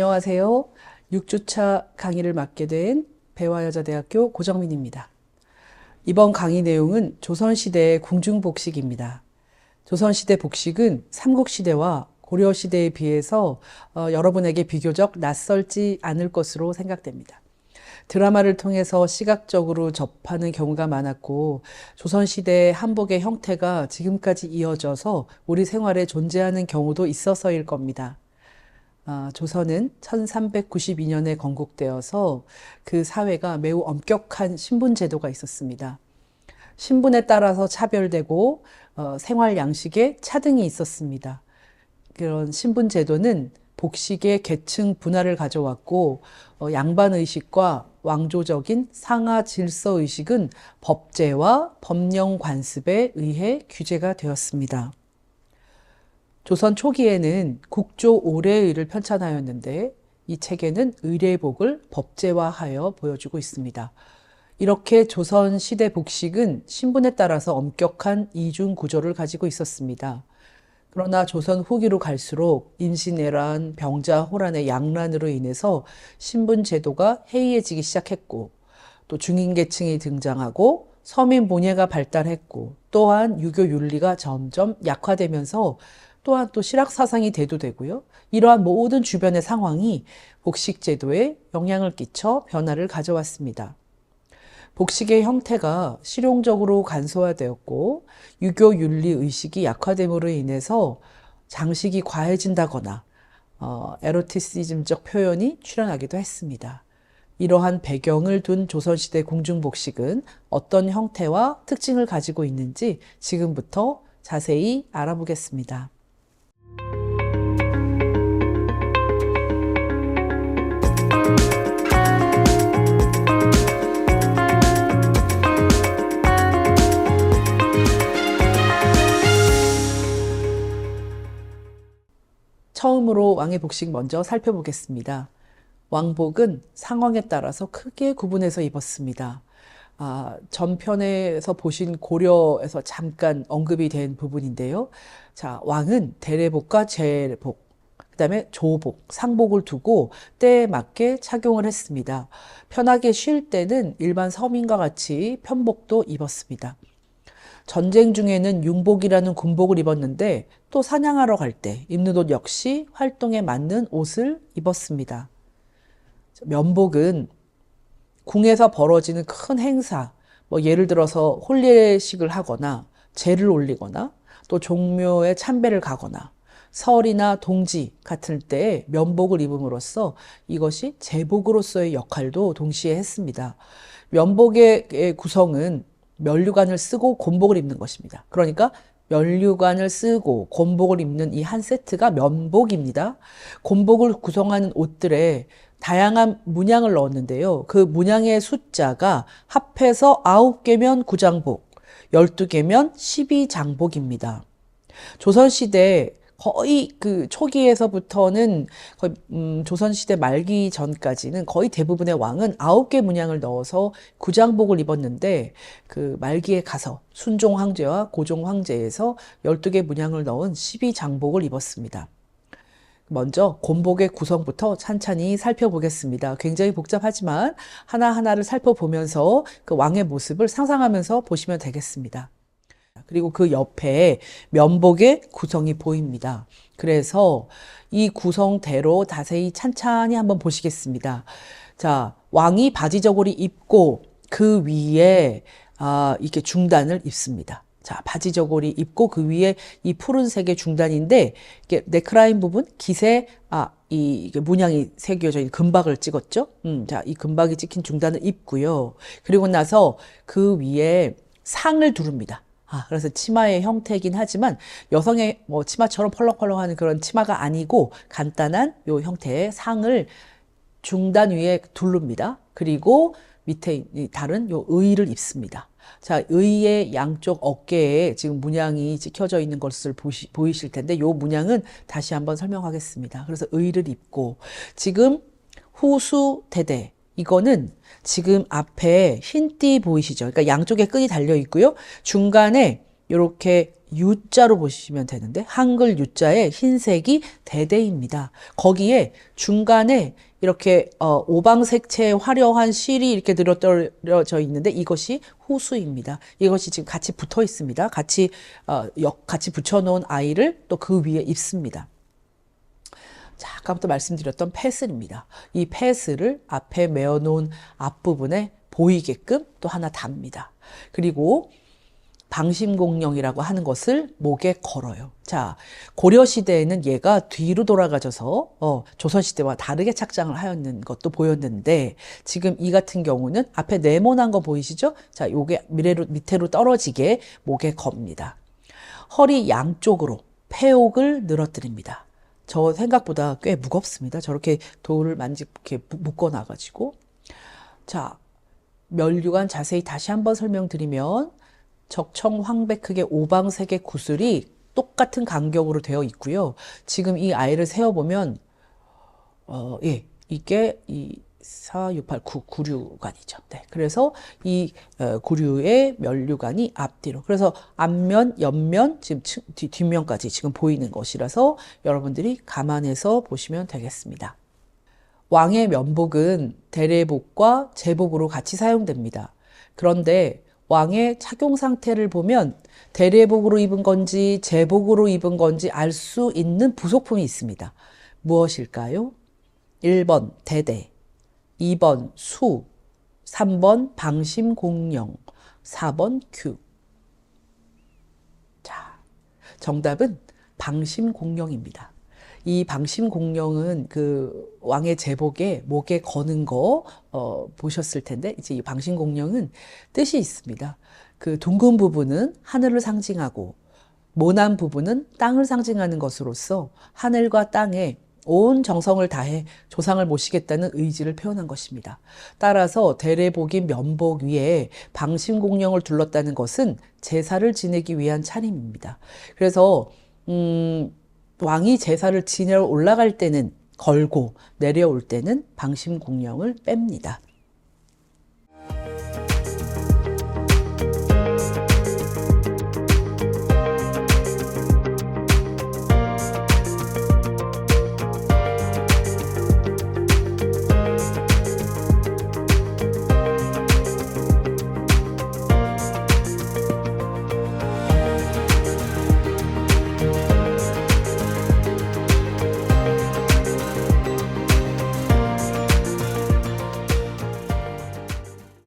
안녕하세요. 6주차 강의를 맡게 된 배화여자대학교 고정민입니다. 이번 강의 내용은 조선시대의 궁중복식입니다. 조선시대 복식은 삼국시대와 고려시대에 비해서 여러분에게 비교적 낯설지 않을 것으로 생각됩니다. 드라마를 통해서 시각적으로 접하는 경우가 많았고 조선시대의 한복의 형태가 지금까지 이어져서 우리 생활에 존재하는 경우도 있어서일 겁니다. 조선은 1392년에 건국되어서 그 사회가 매우 엄격한 신분 제도가 있었습니다. 신분에 따라서 차별되고 생활 양식에 차등이 있었습니다. 그런 신분 제도는 복식의 계층 분화를 가져왔고 양반의식과 왕조적인 상하 질서의식은 법제와 법령 관습에 의해 규제가 되었습니다. 조선 초기에는 국조 오례의를 편찬하였는데 이 책에는 의례복을 법제화하여 보여주고 있습니다. 이렇게 조선 시대 복식은 신분에 따라서 엄격한 이중 구조를 가지고 있었습니다. 그러나 조선 후기로 갈수록 임진왜란, 병자, 호란의 양란으로 인해서 신분 제도가 해이해지기 시작했고 또 중인계층이 등장하고 서민 문예가 발달했고 또한 유교 윤리가 점점 약화되면서 또한 또 실학사상이 대두되고요. 이러한 모든 주변의 상황이 복식제도에 영향을 끼쳐 변화를 가져왔습니다. 복식의 형태가 실용적으로 간소화되었고 유교 윤리 의식이 약화됨으로 인해서 장식이 과해진다거나 에로티시즘적 표현이 출현하기도 했습니다. 이러한 배경을 둔 조선시대 궁중복식은 어떤 형태와 특징을 가지고 있는지 지금부터 자세히 알아보겠습니다. 처음으로 왕의 복식 먼저 살펴보겠습니다. 왕복은 상황에 따라서 크게 구분해서 입었습니다. 전편에서 보신 고려에서 잠깐 언급이 된 부분인데요. 자, 왕은 대례복과 제례복, 그 다음에 조복, 상복을 두고 때에 맞게 착용을 했습니다. 편하게 쉴 때는 일반 서민과 같이 편복도 입었습니다. 전쟁 중에는 융복이라는 군복을 입었는데 또 사냥하러 갈 때 입는 옷 역시 활동에 맞는 옷을 입었습니다. 면복은 궁에서 벌어지는 큰 행사, 예를 들어서 혼례식을 하거나 제를 올리거나 또 종묘에 참배를 가거나 설이나 동지 같은 때에 면복을 입음으로써 이것이 제복으로서의 역할도 동시에 했습니다. 면복의 구성은 면류관을 쓰고 곤복을 입는 것입니다. 그러니까 면류관을 쓰고 곤복을 입는 이 한 세트가 면복입니다. 곤복을 구성하는 옷들에 다양한 문양을 넣었는데요. 그 문양의 숫자가 합해서 9개면 구장복, 12개면 12장복입니다. 조선시대 거의 그 초기에서부터는 거의 조선시대 말기 전까지는 거의 대부분의 왕은 9개 문양을 넣어서 구장복을 입었는데 그 말기에 가서 순종 황제와 고종 황제에서 12개 문양을 넣은 12장복을 입었습니다. 먼저 곤복의 구성부터 찬찬히 살펴보겠습니다. 굉장히 복잡하지만 하나하나를 살펴보면서 그 왕의 모습을 상상하면서 보시면 되겠습니다. 그리고 그 옆에 면복의 구성이 보입니다. 그래서 이 구성대로 자세히 찬찬히 한번 보시겠습니다. 자, 왕이 바지저고리 입고 그 위에 이렇게 중단을 입습니다. 자, 바지저고리 입고 그 위에 이 푸른색의 중단인데 이게 넥라인 부분 깃에 이게 문양이 새겨져 있는 금박을 찍었죠. 자, 이 금박이 찍힌 중단을 입고요. 그리고 나서 그 위에 상을 두릅니다. 그래서 치마의 형태이긴 하지만 여성의 치마처럼 펄럭펄럭하는 그런 치마가 아니고 간단한 요 형태의 상을 중단 위에 두릅니다. 그리고 밑에 다른 요 의를 입습니다. 자, 의의 양쪽 어깨에 지금 문양이 찍혀져 있는 것을 보이실 텐데 요 문양은 다시 한번 설명하겠습니다. 그래서 의를 입고 지금 후수대대 이거는 지금 앞에 흰 띠 보이시죠? 그러니까 양쪽에 끈이 달려 있고요. 중간에 이렇게 U자로 보시면 되는데 한글 U자에 흰색이 대대입니다. 거기에 중간에 이렇게 오방색채의 화려한 실이 이렇게 들어떨어져 있는데 이것이 호수입니다. 이것이 지금 같이 붙어 있습니다. 같이 같이 붙여놓은 아이를 또 그 위에 입습니다. 자, 아까부터 말씀드렸던 패슬입니다. 이 패슬을 앞에 메어놓은 앞부분에 보이게끔 또 하나 답니다. 그리고 방심공령이라고 하는 것을 목에 걸어요. 자, 고려시대에는 얘가 뒤로 돌아가져서 조선시대와 다르게 착장을 하였는 것도 보였는데 지금 이 같은 경우는 앞에 네모난 거 보이시죠? 자, 요게 밑으로 떨어지게 목에 겁니다. 허리 양쪽으로 폐옥을 늘어뜨립니다. 저 생각보다 꽤 무겁습니다. 저렇게 돌을 이렇게 묶어놔가지고. 자, 면류관 자세히 다시 한번 설명드리면 적청황백흑의 오방색의 구슬이 똑같은 간격으로 되어 있고요. 지금 이 아이를 세어보면 예, 이게 4, 6, 8, 9, 구류관이죠. 네, 그래서 이 구류의 면류관이 앞뒤로. 그래서 앞면, 옆면, 지금 뒷면까지 지금 보이는 것이라서 여러분들이 감안해서 보시면 되겠습니다. 왕의 면복은 대례복과 제복으로 같이 사용됩니다. 그런데 왕의 착용 상태를 보면 대례복으로 입은 건지 제복으로 입은 건지 알 수 있는 부속품이 있습니다. 무엇일까요? 1번 대대, 2번 수, 3번 방심공령, 4번 규. 자, 정답은 방심공령입니다. 이 방심공령은 그 왕의 제복에 목에 거는 거 보셨을 텐데 이제 이 방심공령은 뜻이 있습니다. 그 둥근 부분은 하늘을 상징하고 모난 부분은 땅을 상징하는 것으로서 하늘과 땅에 온 정성을 다해 조상을 모시겠다는 의지를 표현한 것입니다. 따라서 대례복인 면복 위에 방심공령을 둘렀다는 것은 제사를 지내기 위한 차림입니다. 그래서 왕이 제사를 지내러 올라갈 때는 걸고 내려올 때는 방심공령을 뺍니다.